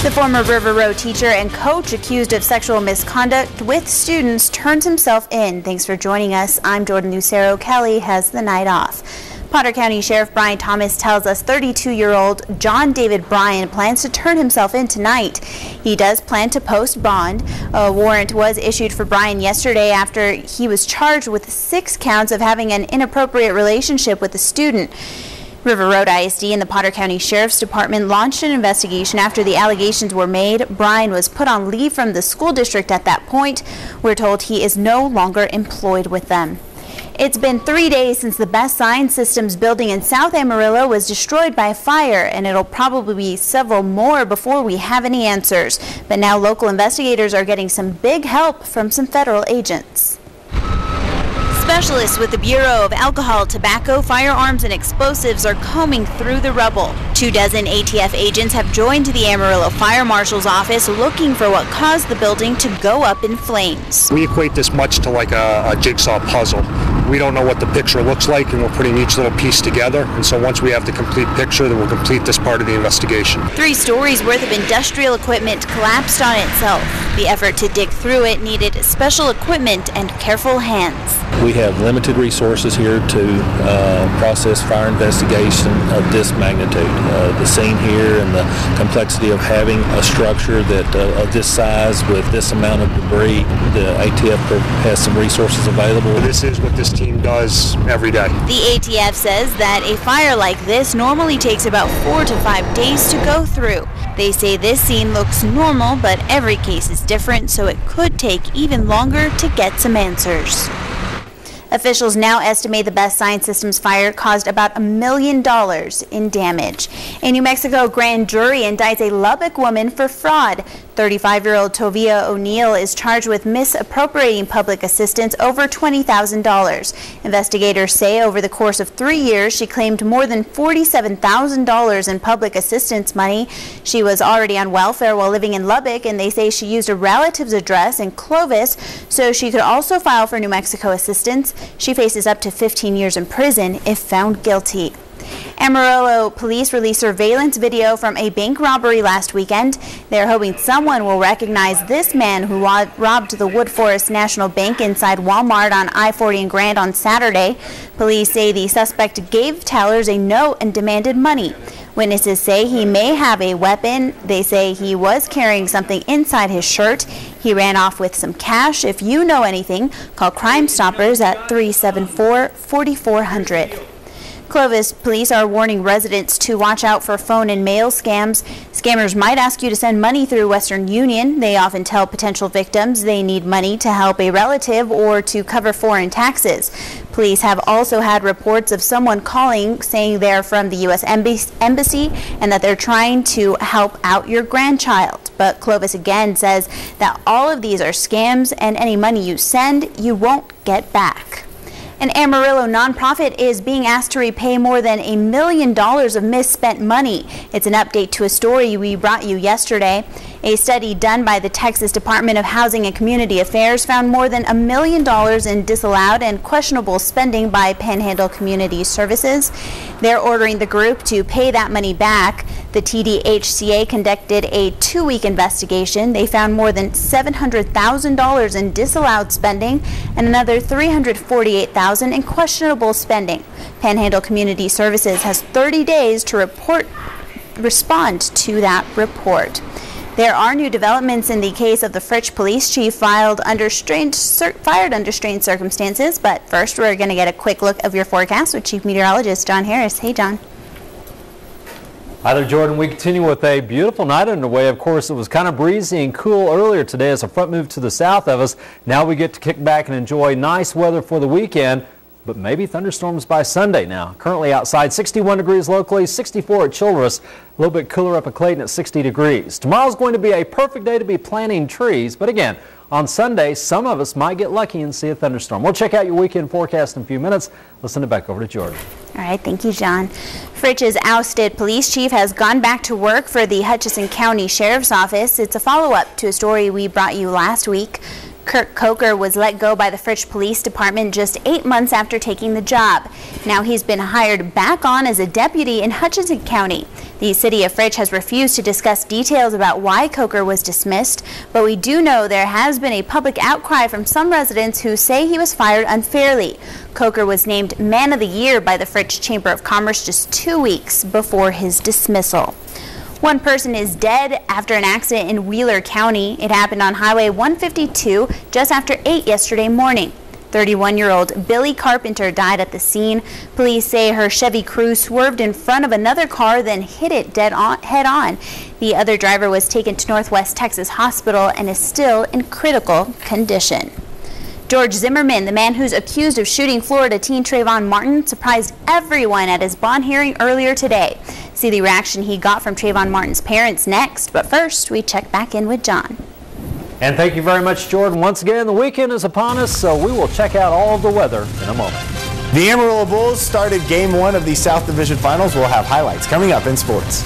The former River Road teacher and coach accused of sexual misconduct with students turns himself in. Thanks for joining us. I'm Jordan Lucero. Kelly has the night off. Potter County Sheriff Brian Thomas tells us 32-year-old John David Bryan plans to turn himself in tonight. He does plan to post bond. A warrant was issued for Bryan yesterday after he was charged with 6 counts of having an inappropriate relationship with a student. River Road ISD and the Potter County Sheriff's Department launched an investigation after the allegations were made. Bryan was put on leave from the school district at that point. We're told he is no longer employed with them. It's been 3 days since the Best Sign Systems building in South Amarillo was destroyed by a fire, and it'll probably be several more before we have any answers. But now local investigators are getting some big help from some federal agents. Specialists with the Bureau of Alcohol, Tobacco, Firearms, and Explosives are combing through the rubble. 24 ATF agents have joined the Amarillo Fire Marshal's office looking for what caused the building to go up in flames. We equate this much to like a jigsaw puzzle. We don't know what the picture looks like, and we're putting each little piece together. And so once we have the complete picture, then we'll complete this part of the investigation. 3 stories worth of industrial equipment collapsed on itself. The effort to dig through it needed special equipment and careful hands. We have limited resources here to process fire investigation of this magnitude. The scene here and the complexity of having a structure that of this size with this amount of debris, the ATF has some resources available. This is what this team does every day. The ATF says that a fire like this normally takes about 4 to 5 days to go through. They say this scene looks normal, but every case is different, so it could take even longer to get some answers. Officials now estimate the Best Sign Systems fire caused about $1 million in damage. A New Mexico grand jury indicts a Lubbock woman for fraud. 35-year-old Tovia O'Neill is charged with misappropriating public assistance over $20,000. Investigators say over the course of 3 years, she claimed more than $47,000 in public assistance money. She was already on welfare while living in Lubbock, and they say she used a relative's address in Clovis so she could also file for New Mexico assistance. She faces up to 15 years in prison if found guilty. Amarillo police released surveillance video from a bank robbery last weekend. They're hoping someone will recognize this man who robbed the Wood Forest National Bank inside Walmart on I-40 and Grand on Saturday. Police say the suspect gave tellers a note and demanded money. Witnesses say he may have a weapon. They say he was carrying something inside his shirt. He ran off with some cash. If you know anything, call Crime Stoppers at 374-4400. Clovis police are warning residents to watch out for phone and mail scams. Scammers might ask you to send money through Western Union. They often tell potential victims they need money to help a relative or to cover foreign taxes. Police have also had reports of someone calling saying they're from the U.S. Embassy and that they're trying to help out your grandchild. But Clovis again says that all of these are scams and any money you send, you won't get back. An Amarillo nonprofit is being asked to repay more than $1 million of misspent money. It's an update to a story we brought you yesterday. A study done by the Texas Department of Housing and Community Affairs found more than $1 million in disallowed and questionable spending by Panhandle Community Services. They're ordering the group to pay that money back. The TDHCA conducted a 2-week investigation. They found more than $700,000 in disallowed spending and another $348,000 in questionable spending. Panhandle Community Services has 30 days to respond to that report. There are new developments in the case of the Fritch police chief fired under strange circumstances. But first, we're going to get a quick look of your forecast with Chief Meteorologist John Harris. Hey, John. Hi there, Jordan. We continue with a beautiful night underway. Of course, it was kind of breezy and cool earlier today as a front moved to the south of us. Now we get to kick back and enjoy nice weather for the weekend, but maybe thunderstorms by Sunday now. Currently outside, 61 degrees locally, 64 at Childress, a little bit cooler up at Clayton at 60 degrees. Tomorrow's going to be a perfect day to be planting trees, but again, on Sunday, some of us might get lucky and see a thunderstorm. We'll check out your weekend forecast in a few minutes. Let's send it back over to Jordan. All right, thank you, John. Fritch's ousted police chief has gone back to work for the Hutchinson County Sheriff's Office. It's a follow-up to a story we brought you last week. Kirk Coker was let go by the Fritch Police Department just 8 months after taking the job. Now he's been hired back on as a deputy in Hutchinson County. The city of Fritch has refused to discuss details about why Coker was dismissed, but we do know there has been a public outcry from some residents who say he was fired unfairly. Coker was named Man of the Year by the Fritch Chamber of Commerce just 2 weeks before his dismissal. One person is dead after an accident in Wheeler County. It happened on Highway 152 just after 8 yesterday morning. 31-year-old Billy Carpenter died at the scene. Police say her Chevy Cruze swerved in front of another car, then hit it head on. The other driver was taken to Northwest Texas Hospital and is still in critical condition. George Zimmerman, the man who's accused of shooting Florida teen Trayvon Martin, surprised everyone at his bond hearing earlier today. See the reaction he got from Trayvon Martin's parents next, but first we check back in with John. And thank you very much, Jordan. Once again, the weekend is upon us, so we will check out all of the weather in a moment. The Amarillo Bulls started Game 1 of the South Division Finals. We'll have highlights coming up in sports.